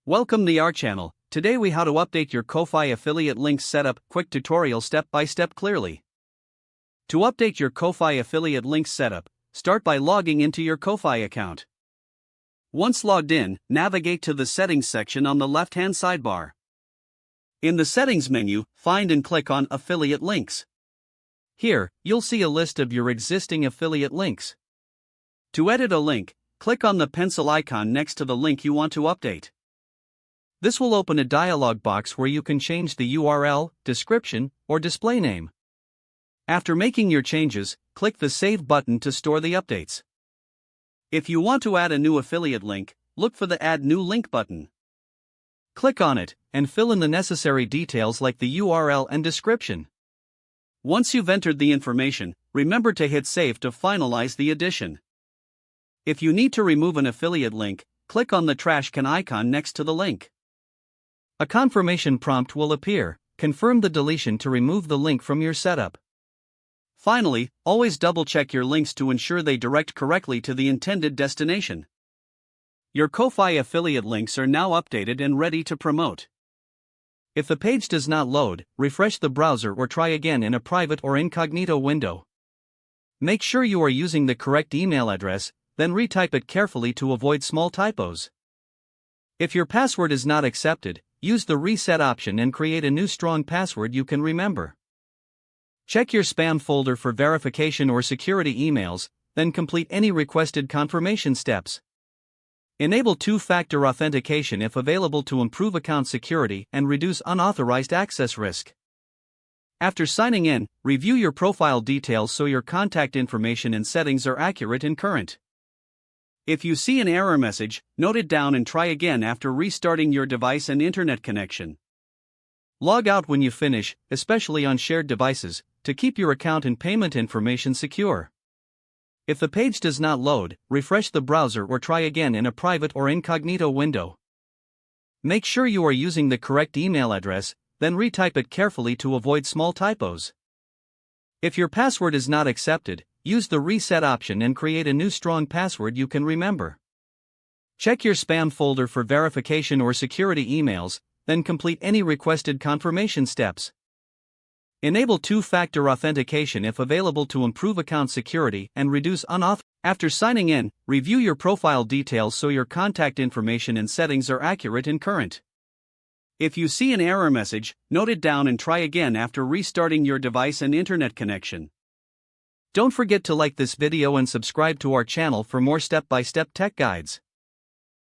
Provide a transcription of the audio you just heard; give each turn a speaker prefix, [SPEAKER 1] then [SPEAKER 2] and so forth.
[SPEAKER 1] Welcome to our channel. Today we how to update your Ko-Fi affiliate links setup, quick tutorial step by step clearly. To update your Ko-Fi affiliate links setup, start by logging into your Ko-Fi account. Once logged in, navigate to the settings section on the left-hand sidebar. In the settings menu, find and click on affiliate links. Here, you'll see a list of your existing affiliate links. To edit a link, click on the pencil icon next to the link you want to update. This will open a dialog box where you can change the URL, description, or display name. After making your changes, click the Save button to store the updates. If you want to add a new affiliate link, look for the Add New Link button. Click on it, and fill in the necessary details like the URL and description. Once you've entered the information, remember to hit Save to finalize the addition. If you need to remove an affiliate link, click on the trash can icon next to the link. A confirmation prompt will appear. Confirm the deletion to remove the link from your setup. Finally, always double-check your links to ensure they direct correctly to the intended destination. Your Ko-Fi affiliate links are now updated and ready to promote. If the page does not load, refresh the browser or try again in a private or incognito window. Make sure you are using the correct email address, then retype it carefully to avoid small typos. If your password is not accepted, use the reset option and create a new strong password you can remember. Check your spam folder for verification or security emails, then complete any requested confirmation steps. Enable two-factor authentication if available to improve account security and reduce unauthorized access risk. After signing in, review your profile details so your contact information and settings are accurate and current. If you see an error message, note it down and try again after restarting your device and internet connection. Log out when you finish, especially on shared devices, to keep your account and payment information secure. If the page does not load, refresh the browser or try again in a private or incognito window. Make sure you are using the correct email address, then retype it carefully to avoid small typos. If your password is not accepted, use the reset option and create a new strong password you can remember. Check your spam folder for verification or security emails, then complete any requested confirmation steps. Enable two-factor authentication if available to improve account security and reduce unauthorized. After signing in, review your profile details so your contact information and settings are accurate and current. If you see an error message, note it down and try again after restarting your device and internet connection. Don't forget to like this video and subscribe to our channel for more step-by-step tech guides.